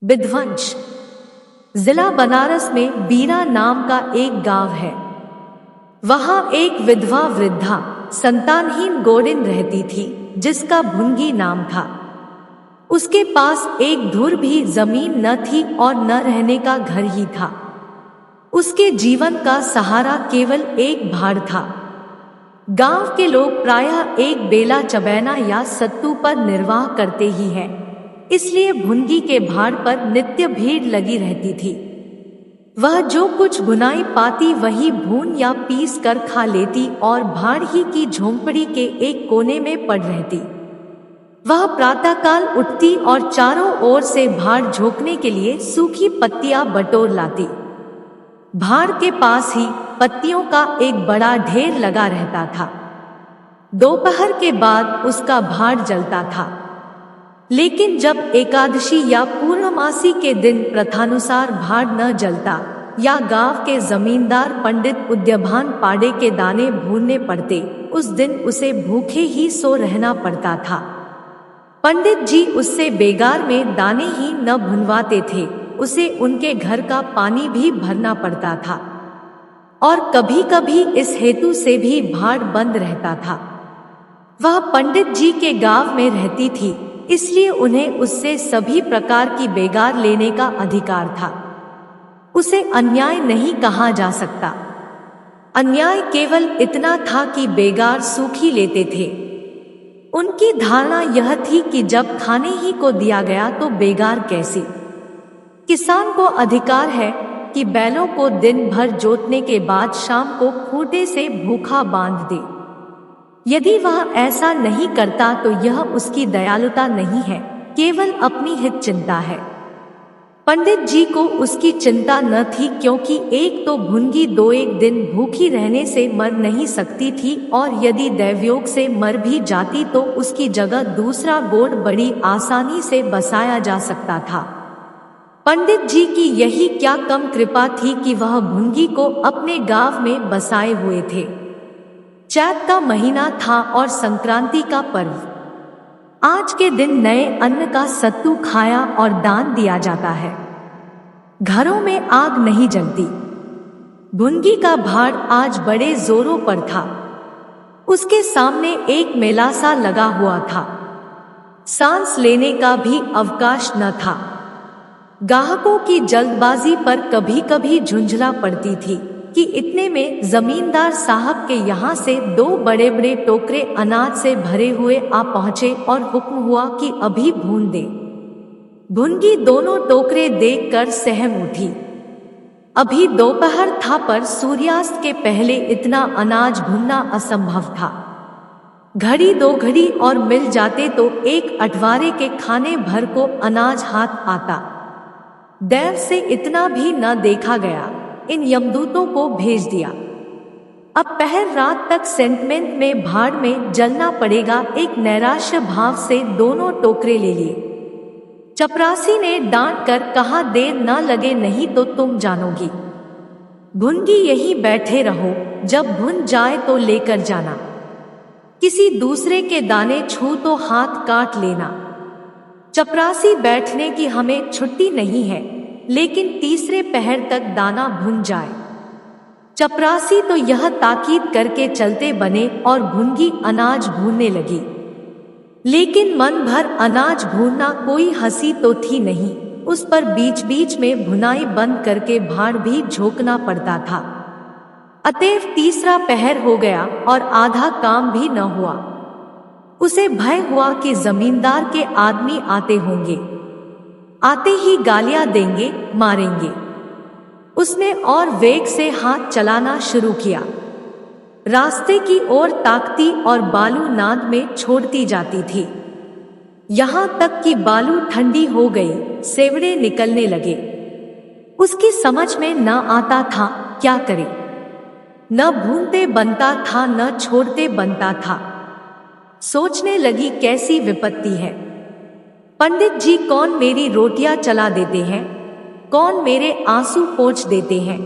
विध्वंस। जिला बनारस में बीरा नाम का एक गांव है। वहां एक विधवा वृद्धा संतानहीन गोरिन रहती थी जिसका भुनगी नाम था। उसके पास एक धुर भी जमीन न थी और न रहने का घर ही था। उसके जीवन का सहारा केवल एक भाड़ था। गांव के लोग प्रायः एक बेला चबैना या सत्तू पर निर्वाह करते ही हैं, इसलिए भुनगी के भाड़ पर नित्य भीड़ लगी रहती थी। वह जो कुछ बुनाई पाती वही भून या पीस कर खा लेती और भाड़ ही की झोंपड़ी के एक कोने में पड़ रहती। वह प्रातःकाल उठती और चारों ओर से भाड़ झोंकने के लिए सूखी पत्तियां बटोर लाती। भाड़ के पास ही पत्तियों का एक बड़ा ढेर लगा रहता था। दोपहर के बाद उसका भाड़ जलता था, लेकिन जब एकादशी या पूर्णमासी के दिन प्रथानुसार भाड़ न जलता या गांव के जमींदार पंडित उद्यभान पाड़े के दाने भूनने पड़ते, उस दिन उसे भूखे ही सो रहना पड़ता था। पंडित जी उससे बेगार में दाने ही न भुनवाते थे, उसे उनके घर का पानी भी भरना पड़ता था और कभी कभी इस हेतु से भी भाड़ बंद रहता था। वह पंडित जी के गांव में रहती थी, इसलिए उन्हें उससे सभी प्रकार की बेगार लेने का अधिकार था। उसे अन्याय नहीं कहा जा सकता। अन्याय केवल इतना था कि बेगार सूखी लेते थे। उनकी धारणा यह थी कि जब खाने ही को दिया गया तो बेगार कैसी। किसान को अधिकार है कि बैलों को दिन भर जोतने के बाद शाम को खूंटे से भूखा बांध दे। यदि वह ऐसा नहीं करता तो यह उसकी दयालुता नहीं है, केवल अपनी हित चिंता है। पंडित जी को उसकी चिंता न थी, क्योंकि एक तो भुनगी 2-1 दिन भूखी रहने से मर नहीं सकती थी और यदि दैवयोग से मर भी जाती तो उसकी जगह दूसरा गोड़ बड़ी आसानी से बसाया जा सकता था। पंडित जी की यही क्या कम कृपा थी कि वह भुनगी को अपने गांव में बसाए हुए थे। चैत का महीना था और संक्रांति का पर्व। आज के दिन नए अन्न का सत्तू खाया और दान दिया जाता है। घरों में आग नहीं जलती। भुनगी का भाड़ आज बड़े जोरों पर था। उसके सामने एक मेला सा लगा हुआ था। सांस लेने का भी अवकाश न था। गाहकों की जल्दबाजी पर कभी कभी झुंझला पड़ती थी कि इतने में जमींदार साहब के यहाँ से 2 बड़े बड़े टोकरे अनाज से भरे हुए आ पहुँचे और हुक्म हुआ कि अभी भून दे। भुनगी दोनों टोकरे देखकर सहम उठी। अभी दोपहर था, पर सूर्यास्त के पहले इतना अनाज भूनना असंभव था। घड़ी 2 घड़ी और मिल जाते तो एक अठवारे के खाने भर को अनाज हाथ आता। दैव से इतना भी न देखा गया। इन यमदूतों को भेज दिया। अब पहर रात तक सेंटमेंट में भाड़ में जलना पड़ेगा। एक नैराश्य भाव से दोनों टोकरे ले लिए। चपरासी ने डांट कर कहा, देर न लगे नहीं तो तुम जानोगी। भुनगी यहीं बैठे रहो, जब भुन जाए तो लेकर जाना। किसी दूसरे के दाने छू तो हाथ काट लेना। चपरासी बैठने की हमें छुट्टी नहीं है, लेकिन तीसरे पहर तक दाना भुन जाए। चपरासी तो यह ताकीद करके चलते बने और भुनगी अनाज भूनने लगी। लेकिन मन भर अनाज भूनना कोई हंसी तो थी नहीं। उस पर बीच बीच में भुनाई बंद करके भाड़ भी झोंकना पड़ता था। अतएव तीसरा पहर हो गया और आधा काम भी न हुआ। उसे भय हुआ कि जमींदार के आदमी आते होंगे। आते ही गालियां देंगे, मारेंगे। उसने और वेग से हाथ चलाना शुरू किया। रास्ते की ओर ताकती और बालू नाद में छोड़ती जाती थी। यहां तक कि बालू ठंडी हो गई, सेवड़े निकलने लगे। उसकी समझ में न आता था क्या करे। न भूनते बनता था, न छोड़ते बनता था। सोचने लगी, कैसी विपत्ति है। पंडित जी कौन मेरी रोटियां चला देते हैं, कौन मेरे आंसू पोंछ देते हैं।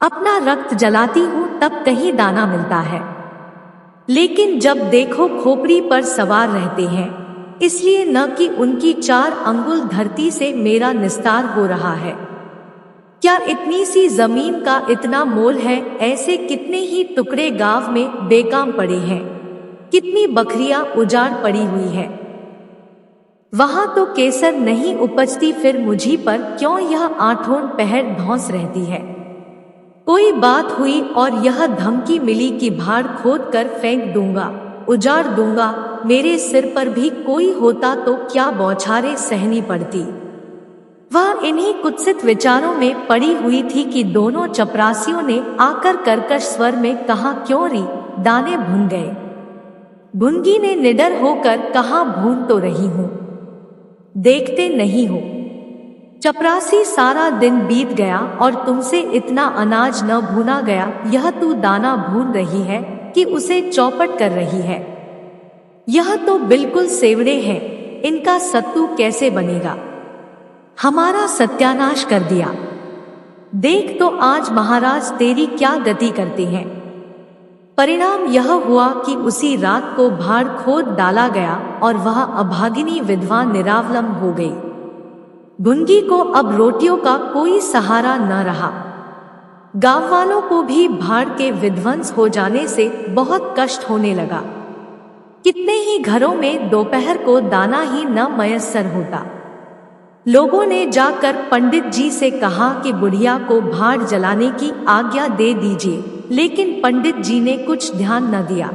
अपना रक्त जलाती हूं तब कहीं दाना मिलता है, लेकिन जब देखो खोपड़ी पर सवार रहते हैं, इसलिए न कि उनकी 4 अंगुल धरती से मेरा निस्तार हो रहा है। क्या इतनी सी जमीन का इतना मोल है? ऐसे कितने ही टुकड़े गांव में बेकाम पड़े हैं, कितनी बकरियां उजाड़ पड़ी हुई है। वहां तो केसर नहीं उपजती, फिर मुझी पर क्यों यह आठों पहर धौंस रहती है? कोई बात हुई और यह धमकी मिली कि भाड़ खोद कर फेंक दूंगा, उजाड़ दूंगा। मेरे सिर पर भी कोई होता तो क्या बौछारें सहनी पड़ती। वह इन्हीं कुत्सित विचारों में पड़ी हुई थी कि दोनों चपरासियों ने आकर कर्कश स्वर में कहा, क्यों री, दाने भून गए? भुनगी ने निडर होकर कहा, भून तो रही हूं, देखते नहीं हो। चपरासी, सारा दिन बीत गया और तुमसे इतना अनाज न भूना गया। यह तू दाना भून रही है कि उसे चौपट कर रही है? यह तो बिल्कुल सेवड़े हैं, इनका सत्तू कैसे बनेगा? हमारा सत्यानाश कर दिया। देख तो आज महाराज तेरी क्या गति करते हैं। परिणाम यह हुआ कि उसी रात को भाड़ खोद डाला गया और वह अभागिनी विधवा निरावलम हो गई। भुनगी को अब रोटियों का कोई सहारा न रहा। गांव वालों को भी भाड़ के विध्वंस हो जाने से बहुत कष्ट होने लगा। कितने ही घरों में दोपहर को दाना ही न मयस्सर होता। लोगों ने जाकर पंडित जी से कहा कि बुढ़िया को भाड़ जलाने की आज्ञा दे दीजिए, लेकिन पंडित जी ने कुछ ध्यान न दिया।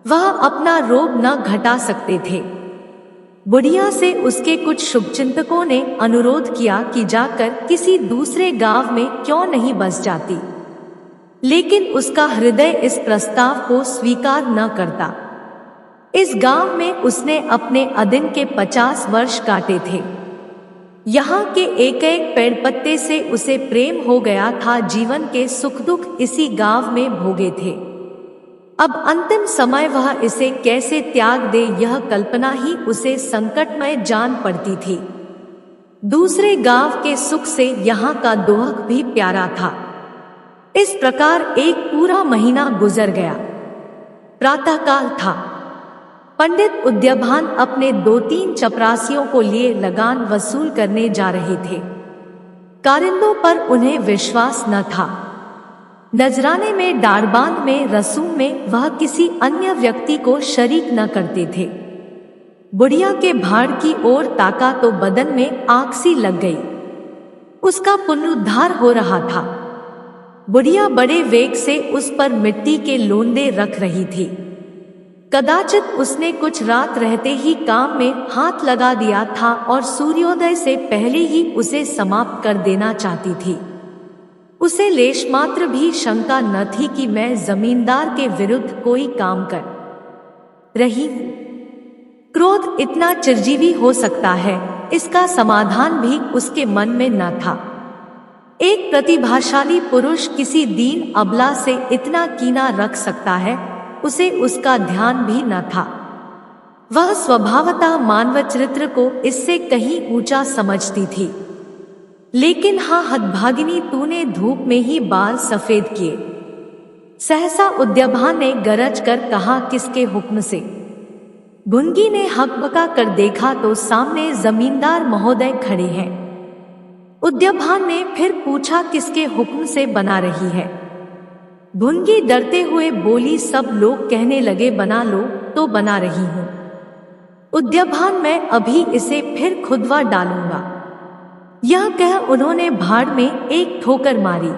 वह अपना रोग न घटा सकते थे। बुढ़िया से उसके कुछ शुभचिंतकों ने अनुरोध किया कि जाकर किसी दूसरे गांव में क्यों नहीं बस जाती, लेकिन उसका हृदय इस प्रस्ताव को स्वीकार न करता। इस गांव में उसने अपने अदिन के 50 वर्ष काटे थे। यहाँ के एक एक पेड़ पत्ते से उसे प्रेम हो गया था। जीवन के सुख दुख इसी गांव में भोगे थे। अब अंतिम समय वह इसे कैसे त्याग दे, यह कल्पना ही उसे संकटमय जान पड़ती थी। दूसरे गांव के सुख से यहाँ का दोहक भी प्यारा था। इस प्रकार एक पूरा महीना गुजर गया। प्रातःकाल था। पंडित उद्यभान अपने 2-3 चपरासियों को लिए लगान वसूल करने जा रहे थे। कारिंदों पर उन्हें विश्वास न था। नजराने में, डारबांध में, रसूम में वह किसी अन्य व्यक्ति को शरीक न करते थे। बुढ़िया के भाड़ की ओर ताका तो बदन में आग सी लग गई। उसका पुनरुद्धार हो रहा था। बुढ़िया बड़े वेग से उस पर मिट्टी के लोंदे रख रही थी। कदाचित उसने कुछ रात रहते ही काम में हाथ लगा दिया था और सूर्योदय से पहले ही उसे समाप्त कर देना चाहती थी। उसे लेश मात्र भी शंका न थी कि मैं जमींदार के विरुद्ध कोई काम कर रही हूं। क्रोध इतना चिरजीवी हो सकता है, इसका समाधान भी उसके मन में न था। एक प्रतिभाशाली पुरुष किसी दीन अबला से इतना कीना रख सकता है, उसे उसका ध्यान भी न था। वह स्वभावतः मानव चरित्र को इससे कहीं ऊंचा समझती थी। लेकिन हाँ हतभागिनी, तूने धूप में ही बाल सफेद किए। सहसा उद्यभान ने गरज कर कहा, किसके हुक्म से? भुनगी ने हकबका कर देखा तो सामने जमींदार महोदय खड़े हैं। उद्यभान ने फिर पूछा, किसके हुक्म से बना रही है? भुनगी डरते हुए बोली, सब लोग कहने लगे बना लो तो बना रही हूं। उद्यभान, मैं अभी इसे फिर खुदवा डालूंगा। यह कह उन्होंने भाड़ में एक ठोकर मारी।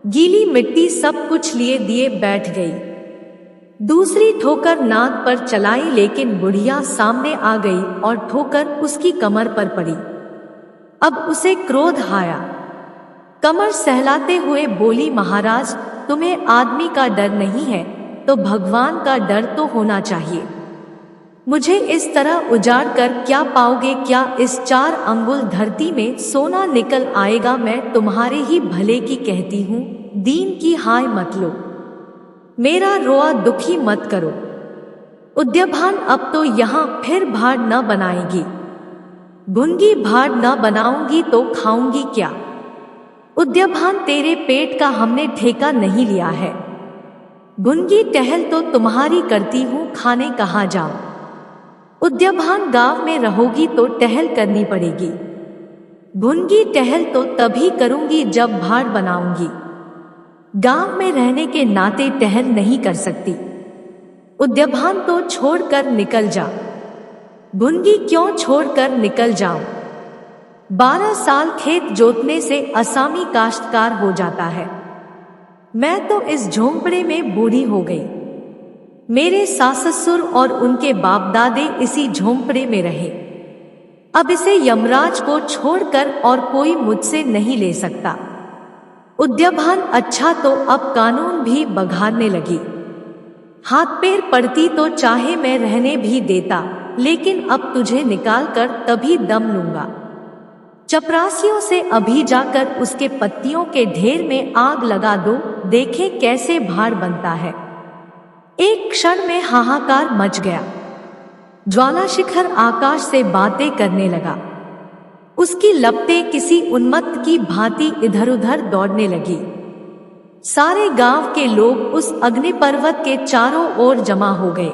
गीली मिट्टी सब कुछ लिए दिए बैठ गई। दूसरी ठोकर नाक पर चलाई, लेकिन बुढ़िया सामने आ गई और ठोकर उसकी कमर पर पड़ी। अब उसे क्रोध आया। कमर सहलाते हुए बोली, महाराज तुम्हें आदमी का डर नहीं है तो भगवान का डर तो होना चाहिए। मुझे इस तरह उजाड़ कर क्या पाओगे? क्या इस 4 अंगुल धरती में सोना निकल आएगा? मैं तुम्हारे ही भले की कहती हूँ, दीन की हाय मत लो, मेरा रोआ दुखी मत करो। उद्यभान, अब तो यहाँ फिर भाड़ न बनाएगी। भुनगी, भाड़ न बनाऊंगी तो खाऊंगी क्या? उद्यभान, तेरे पेट का हमने ठेका नहीं लिया है। भुनगी, टहल तो तुम्हारी करती हूँ, खाने कहाँ जाऊं? उद्याभान गांव में रहोगी तो टहल करनी पड़ेगी। भुनगी टहल तो तभी करूंगी जब भाड़ बनाऊंगी। गांव में रहने के नाते टहल नहीं कर सकती। उद्याभान तो छोड़कर निकल जा। भुनगी क्यों छोड़कर निकल जाऊं? 12 साल खेत जोतने से असामी काश्तकार हो जाता है। मैं तो इस झोंपड़े में बूढ़ी हो गई। मेरे सास ससुर और उनके बाप दादे इसी झोंपड़े में रहे। अब इसे यमराज को छोड़कर और कोई मुझसे नहीं ले सकता। उद्याभान अच्छा तो अब कानून भी बघारने लगी। हाथ पैर पड़ती तो चाहे मैं रहने भी देता, लेकिन अब तुझे निकाल कर तभी दम लूंगा। चपरासियों से अभी जाकर उसके पत्तियों के ढेर में आग लगा दो, देखें कैसे भाड़ बनता है। एक क्षण में हाहाकार मच गया। ज्वाला शिखर आकाश से बातें करने लगा। उसकी लपटें किसी उन्मत्त की भांति इधर उधर दौड़ने लगी। सारे गांव के लोग उस अग्नि पर्वत के चारों ओर जमा हो गए।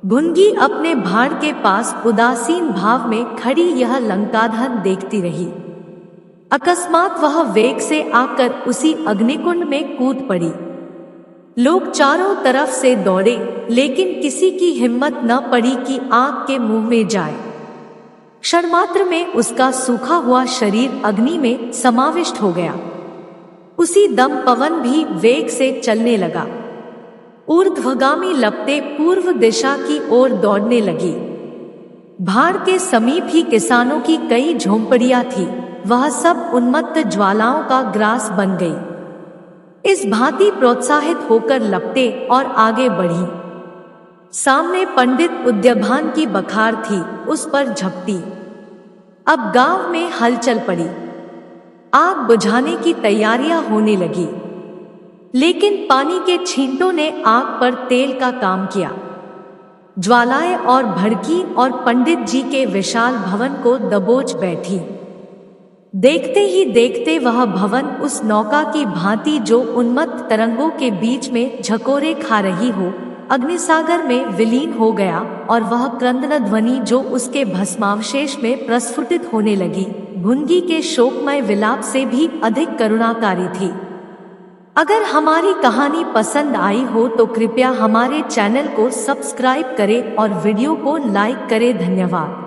भुनगी अपने भाड़ के पास उदासीन भाव में खड़ी यह लंकाधर देखती रही। अकस्मात वह वेग से आकर उसी अग्निकुंड में कूद पड़ी। लोग चारों तरफ से दौड़े, लेकिन किसी की हिम्मत न पड़ी कि आग के मुंह में जाए। क्षणमात्र में उसका सूखा हुआ शरीर अग्नि में समाविष्ट हो गया। उसी दम पवन भी वेग से चलने लगा। ऊर्ध्वगामी लपटें पूर्व दिशा की ओर दौड़ने लगी। भाड़ के समीप ही किसानों की कई झोंपड़ियां थी, वह सब उन्मत्त ज्वालाओं का ग्रास बन गई। इस भांति प्रोत्साहित होकर लपटें और आगे बढ़ी। सामने पंडित उद्याभान की बखार थी, उस पर झपटी। अब गांव में हलचल पड़ी। आग बुझाने की तैयारियां होने लगी, लेकिन पानी के छींटों ने आग पर तेल का काम किया। ज्वालाएं और भड़की और पंडित जी के विशाल भवन को दबोच बैठी। देखते ही देखते वह भवन उस नौका की भांति जो उन्मत्त तरंगों के बीच में झकोरे खा रही हो, अग्निसागर में विलीन हो गया, और वह क्रंदन ध्वनि जो उसके भस्मावशेष में प्रस्फुटित होने लगी, भुनगी के शोकमय विलाप से भी अधिक करुणाकारी थी। अगर हमारी कहानी पसंद आई हो तो कृपया हमारे चैनल को सब्सक्राइब करें और वीडियो को लाइक करें। धन्यवाद।